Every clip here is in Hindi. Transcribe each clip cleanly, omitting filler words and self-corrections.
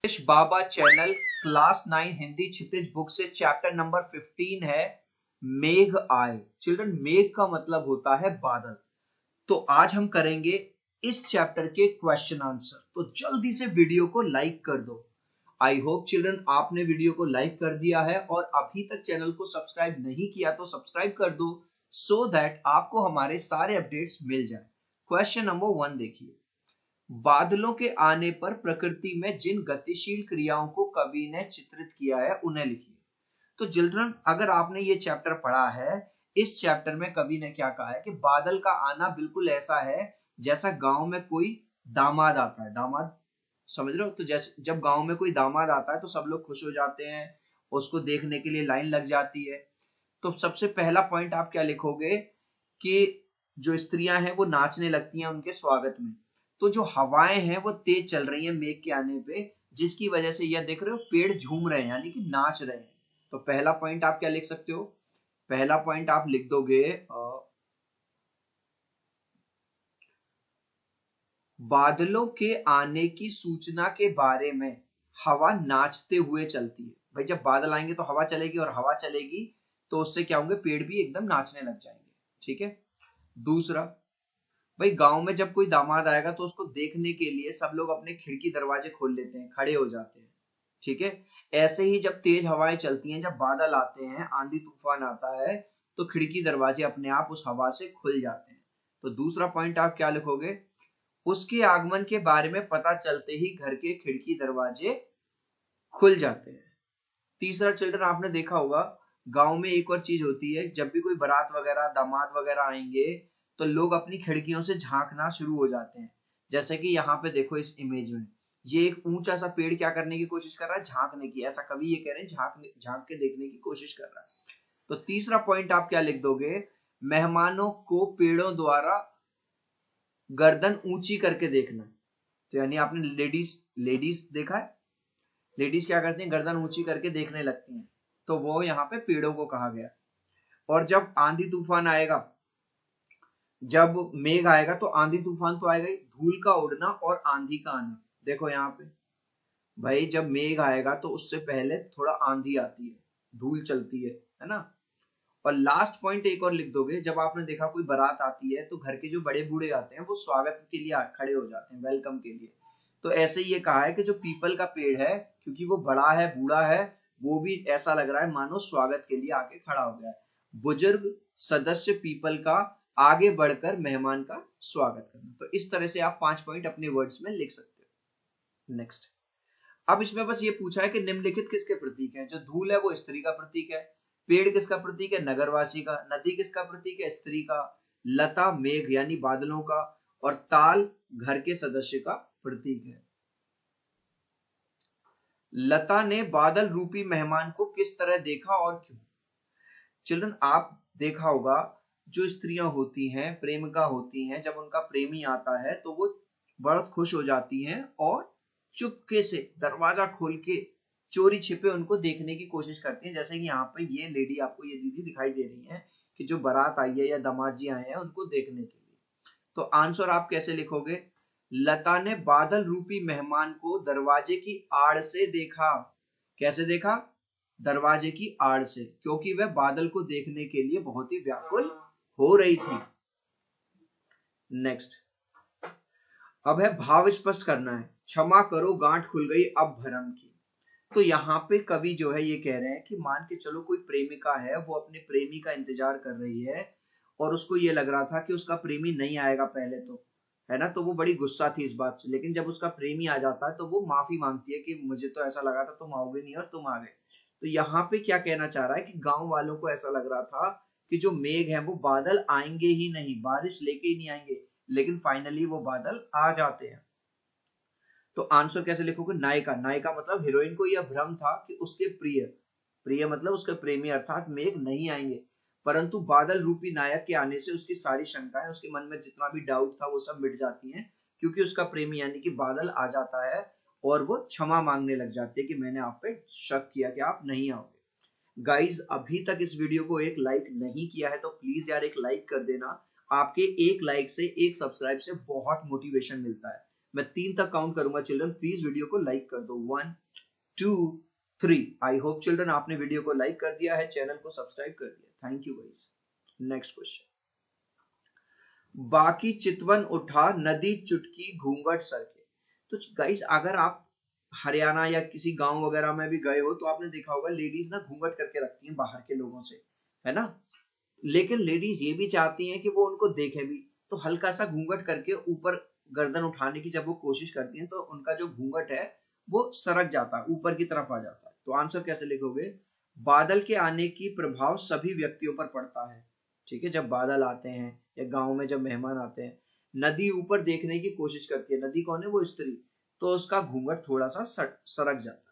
निश बाबा चैनल क्लास 9 हिंदी क्षितिज बुक से चैप्टर नंबर 15 है मेघ आए। चिल्ड्रन, मेघ का मतलब होता है बादल। तो आज हम करेंगे इस चैप्टर के क्वेश्चन आंसर। तो जल्दी से वीडियो को लाइक कर दो। आई होप चिल्ड्रन आपने वीडियो को लाइक कर दिया है और अभी तक चैनल को सब्सक्राइब नहीं किया तो सब्सक्राइब कर दो सो दैट आपको हमारे सारे अपडेट्स मिल जाए। क्वेश्चन नंबर 1 देखिए, बादलों के आने पर प्रकृति में जिन गतिशील क्रियाओं को कवि ने चित्रित किया है उन्हें लिखिए। तो चिल्ड्रन, अगर आपने ये चैप्टर पढ़ा है, इस चैप्टर में कवि ने क्या कहा है कि बादल का आना बिल्कुल ऐसा है जैसा गांव में कोई दामाद आता है। दामाद समझ रहे हो? तो जैसे जब गांव में कोई दामाद आता है तो सब लोग खुश हो जाते हैं, उसको देखने के लिए लाइन लग जाती है। तो सबसे पहला पॉइंट आप क्या लिखोगे कि जो स्त्रियां हैं वो नाचने लगती हैं उनके स्वागत में। तो जो हवाएं हैं वो तेज चल रही हैं मेघ के आने पे, जिसकी वजह से यह देख रहे हो पेड़ झूम रहे हैं यानी कि नाच रहे हैं। तो पहला पॉइंट आप क्या लिख सकते हो? पहला पॉइंट आप लिख दोगे बादलों के आने की सूचना के बारे में हवा नाचते हुए चलती है। भाई जब बादल आएंगे तो हवा चलेगी और हवा चलेगी तो उससे क्या होंगे, पेड़ भी एकदम नाचने लग जाएंगे। ठीक है। दूसरा, भाई गांव में जब कोई दामाद आएगा तो उसको देखने के लिए सब लोग अपने खिड़की दरवाजे खोल लेते हैं, खड़े हो जाते हैं। ठीक है। ऐसे ही जब तेज हवाएं चलती हैं, जब बादल आते हैं, आंधी तूफान आता है, तो खिड़की दरवाजे अपने आप उस हवा से खुल जाते हैं। तो दूसरा पॉइंट आप क्या लिखोगे? उसके आगमन के बारे में पता चलते ही घर के खिड़की दरवाजे खुल जाते हैं। तीसरा, चिल्ड्रन आपने देखा होगा गांव में एक और चीज होती है, जब भी कोई बारात वगैरह दामाद वगैरह आएंगे तो लोग अपनी खिड़कियों से झांकना शुरू हो जाते हैं। जैसे कि यहाँ पे देखो इस इमेज में, ये एक ऊंचा सा पेड़ क्या करने की कोशिश कर रहा है, झांकने की। ऐसा कवि ये कह रहे हैं झांक के देखने की कोशिश कर रहा है। तो तीसरा पॉइंट आप क्या लिख दोगे? मेहमानों को पेड़ों द्वारा गर्दन ऊंची करके देखना। तो यानी आपने लेडीज लेडीज देखा है, लेडीज क्या करती हैं, गर्दन ऊंची करके देखने लगती हैं। तो वो यहाँ पे पेड़ों को कहा गया। और जब आंधी तूफान आएगा, जब मेघ आएगा तो आंधी तूफान तो आएगा ही, धूल का उड़ना और आंधी का आना। देखो यहाँ पे भाई जब मेघ आएगा तो उससे पहले थोड़ा आंधी आती है, धूल चलती है ना। और लास्ट पॉइंट एक और लिख दोगे, जब आपने देखा कोई बारात आती है तो घर के जो बड़े बूढ़े आते हैं वो स्वागत के लिए खड़े हो जाते हैं, वेलकम के लिए। तो ऐसे ही ये कहा है कि जो पीपल का पेड़ है, क्योंकि वो बड़ा है, बूढ़ा है, वो भी ऐसा लग रहा है मानो स्वागत के लिए आके खड़ा हो गया है। बुजुर्ग सदस्य पीपल का आगे बढ़कर मेहमान का स्वागत करना। तो इस तरह से आप 5 पॉइंट अपने वर्ड्स में लिख सकते हो। नेक्स्ट, अब इसमें बस ये पूछा है कि निम्नलिखित किसके प्रतीक है। जो धूल है वो स्त्री का प्रतीक है, पेड़ किसका प्रतीक है, नगरवासी का, नदी किसका प्रतीक है, स्त्री का, लता मेघ यानी बादलों का, और ताल घर के सदस्य का प्रतीक है। लता ने बादल रूपी मेहमान को किस तरह देखा और क्यों? चिल्ड्रन, आप देखा होगा जो स्त्रियां होती हैं, प्रेमिका होती हैं, जब उनका प्रेमी आता है तो वो बहुत खुश हो जाती हैं और चुपके से दरवाजा खोल के चोरी छिपे उनको देखने की कोशिश करती हैं। जैसे कि यहाँ पे ये लेडी, आपको ये दीदी दिखाई दे रही है कि जो बारात आई है या दामाद जी आए हैं उनको देखने के लिए। तो आंसर आप कैसे लिखोगे? लता ने बादल रूपी मेहमान को दरवाजे की आड़ से देखा। कैसे देखा? दरवाजे की आड़ से, क्योंकि वह बादल को देखने के लिए बहुत ही व्याकुल हो रही थी। नेक्स्ट, अब है भाव स्पष्ट करना है। क्षमा करो गांठ खुल गई अब भरम की। तो यहाँ पे कवि जो है ये कह रहे हैं कि मान के चलो कोई प्रेमिका है, वो अपने प्रेमी का इंतजार कर रही है और उसको ये लग रहा था कि उसका प्रेमी नहीं आएगा पहले तो, है ना। तो वो बड़ी गुस्सा थी इस बात से, लेकिन जब उसका प्रेमी आ जाता है तो वो माफी मांगती है कि मुझे तो ऐसा लगा था तुम आओगे नहीं और तुम आ गए। तो यहाँ पे क्या कहना चाह रहा है कि गांव वालों को ऐसा लग रहा था कि जो मेघ है वो बादल आएंगे ही नहीं, बारिश लेके ही नहीं आएंगे, लेकिन फाइनली वो बादल आ जाते हैं। तो आंसर कैसे लिखोगे? नायिका, नायिका मतलब हीरोइन को यह भ्रम था कि उसके प्रिय, प्रिय मतलब उसके प्रेमी अर्थात मेघ नहीं आएंगे, परंतु बादल रूपी नायक के आने से उसकी सारी शंकाएं, उसके मन में जितना भी डाउट था वो सब मिट जाती हैं, क्योंकि उसका प्रेमी यानी कि बादल आ जाता है और वो क्षमा मांगने लग जाती है कि मैंने आप पे शक किया कि आप नहीं आओगे। गाइज, अभी तक इस वीडियो को एक लाइक नहीं किया है तो प्लीज यार एक लाइक कर देना। आपके एक लाइक से, एक सब्सक्राइब से बहुत मोटिवेशन मिलता है। मैं 3 तक काउंट करूंगा चिल्ड्रन, प्लीज वीडियो को लाइक कर दो। 1 2 3। आई होप चिल्ड्रन आपने वीडियो को लाइक कर दिया है, चैनल को सब्सक्राइब कर दिया। Thank you guys. Next question, बाकी चितवन उठा नदी चुटकी घूंघट सर के। तो गाइस अगर आप हरियाणा या किसी गांव वगैरह में भी गए हो तो आपने देखा होगा लेडीज ना घूंघट करके रखती हैं बाहर के लोगों से, है ना। लेकिन लेडीज ये भी चाहती हैं कि वो उनको देखे भी, तो हल्का सा घूंघट करके ऊपर गर्दन उठाने की जब वो कोशिश करती हैं तो उनका जो घूंघट है वो सरक जाता है, ऊपर की तरफ आ जाता है। तो आंसर कैसे लिखोगे, बादल के आने की प्रभाव सभी व्यक्तियों पर पड़ता है। ठीक है, जब बादल आते हैं या गांव में जब मेहमान आते हैं, नदी ऊपर देखने की कोशिश करती है, नदी कौन है, वो स्त्री, तो उसका घूंघट थोड़ा सा सरक जाता है।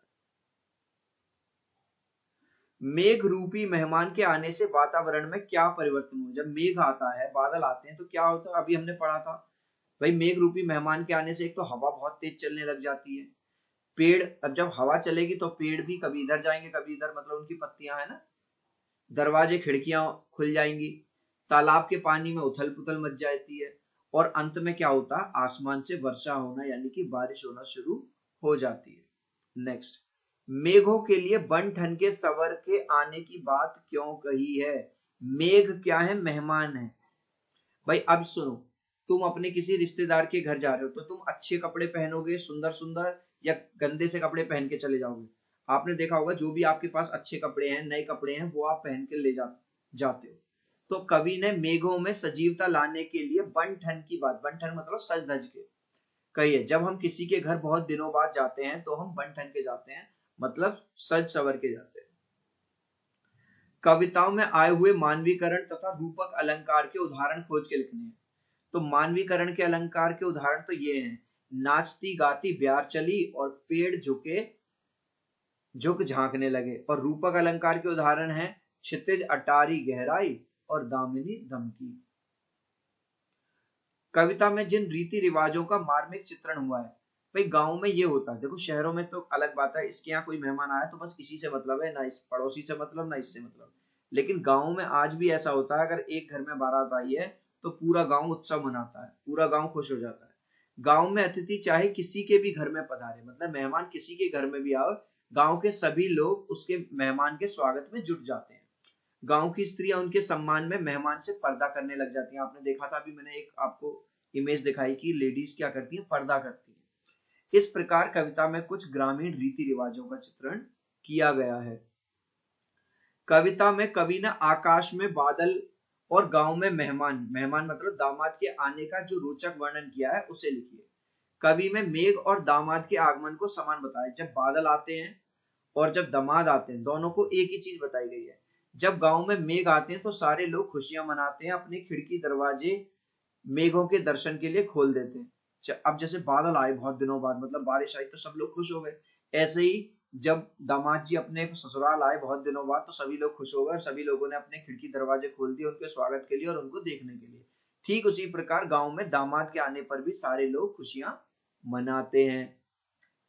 मेघ रूपी मेहमान के आने से वातावरण में क्या परिवर्तन हुआ। जब मेघ आता है, बादल आते हैं, तो क्या होता है, अभी हमने पढ़ा था भाई, मेघ रूपी मेहमान के आने से एक तो हवा बहुत तेज चलने लग जाती है, पेड़, अब जब हवा चलेगी तो पेड़ भी कभी इधर जाएंगे कभी इधर, मतलब उनकी पत्तियां है ना, दरवाजे खिड़कियां खुल जाएंगी, तालाब के पानी में उथल पुथल मच जाती है, और अंत में क्या होता है, आसमान से वर्षा होना यानी कि बारिश होना शुरू हो जाती है। नेक्स्ट, मेघों के लिए बन ठन के सवर के आने की बात क्यों कही है। मेघ क्या है, मेहमान है भाई। अब सुनो, तुम अपने किसी रिश्तेदार के घर जा रहे हो तो तुम अच्छे कपड़े पहनोगे, सुंदर सुंदर, या गंदे से कपड़े पहन के चले जाओगे। आपने देखा होगा जो भी आपके पास अच्छे कपड़े हैं, नए कपड़े हैं, वो आप पहन के जाते हो। तो कवि ने मेघों में सजीवता लाने के लिए बन ठन की बात, बन ठन मतलब सज धज के कही है। जब हम किसी के घर बहुत दिनों बाद जाते हैं तो हम बन ठन के जाते हैं, मतलब सज सवर के जाते हैं। कविताओं में आए हुए मानवीकरण तथा रूपक अलंकार के उदाहरण खोज के लिखने हैं। तो मानवीकरण के अलंकार के उदाहरण तो ये हैं, नाचती गाती ब्यार चली और पेड़ झुके झुक झांकने लगे। और रूपक अलंकार के उदाहरण हैं, क्षितिज अटारी गहराई और दामिनी धमकी। कविता में जिन रीति रिवाजों का मार्मिक चित्रण हुआ है, भाई गांव में ये होता है, देखो शहरों में तो अलग बात है, इसके यहाँ कोई मेहमान आया तो बस इसी से मतलब है, ना इस पड़ोसी से मतलब, ना इससे मतलब। लेकिन गांव में आज भी ऐसा होता है, अगर एक घर में बारात आई है तो पूरा गांव उत्सव मनाता है, पूरा गांव खुश हो जाता है। गांव में अतिथि चाहे किसी के भी घर में पधारे, मतलब मेहमान किसी के घर में भी आओ, गांव के सभी लोग उसके मेहमान के स्वागत में जुट जाते हैं। गांव की स्त्रियां उनके सम्मान में मेहमान से पर्दा करने लग जाती हैं। आपने देखा था, अभी मैंने एक आपको इमेज दिखाई कि लेडीज क्या करती हैं, पर्दा करती हैं। इस प्रकार कविता में कुछ ग्रामीण रीति रिवाजों का चित्रण किया गया है। कविता में कवि ने आकाश में बादल और गांव में मेहमान, मेहमान मतलब दामाद के आने का जो रोचक वर्णन किया है उसे लिखिए। कवि में मेघ और दामाद के आगमन को समान बताया, जब बादल आते हैं और जब दामाद आते हैं दोनों को एक ही चीज बताई गई है। जब गांव में मेघ आते हैं तो सारे लोग खुशियां मनाते हैं, अपने खिड़की दरवाजे मेघों के दर्शन के लिए खोल देते हैं। अब जैसे बादल आए बहुत दिनों बाद, मतलब बारिश आई तो सब लोग खुश हो गए, ऐसे ही जब दामाद जी अपने ससुराल आए बहुत दिनों बाद तो सभी लोग खुश हो गए और सभी लोगों ने अपने खिड़की दरवाजे खोल दिए उनके स्वागत के लिए और उनको देखने के लिए। ठीक उसी प्रकार गांव में दामाद के आने पर भी सारे लोग खुशियां मनाते हैं।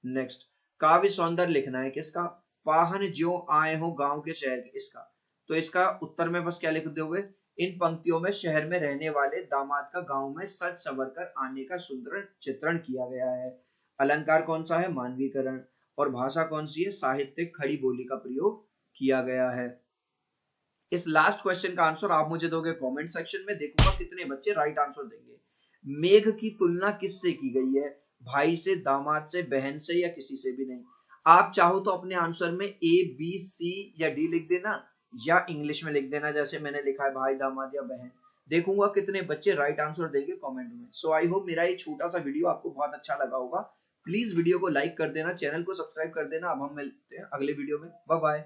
नेक्स्ट, काव्य सौंदर्य लिखना है किसका, पाहन ज्यों आए हो गांव के शहर के, इसका। तो इसका उत्तर में बस क्या लिख दोगे, इन पंक्तियों में शहर में रहने वाले दामाद का गांव में सज संवर कर आने का सुंदर चित्रण किया गया है। अलंकार कौन सा है, मानवीकरण, और भाषा कौन सी है, साहित्यिक खड़ी बोली का प्रयोग किया गया है। इस लास्ट क्वेश्चन का आंसर आप मुझे दोगे कमेंट सेक्शन में, देखूंगा कितने बच्चे राइट आंसर देंगे। मेघ की तुलना किससे की गई है, भाई से, दामाद से, बहन से, या किसी से भी नहीं। आप चाहो तो अपने आंसर में ए बी सी या डी लिख देना, या इंग्लिश में लिख देना जैसे मैंने लिखा है, भाई दामाद या बहन। देखूंगा कितने बच्चे राइट आंसर देंगे कमेंट में। सो आई होप मेरा ये छोटा सा वीडियो आपको बहुत अच्छा लगा होगा। प्लीज वीडियो को लाइक कर देना, चैनल को सब्सक्राइब कर देना। अब हम मिलते हैं अगले वीडियो में, बाय बाय।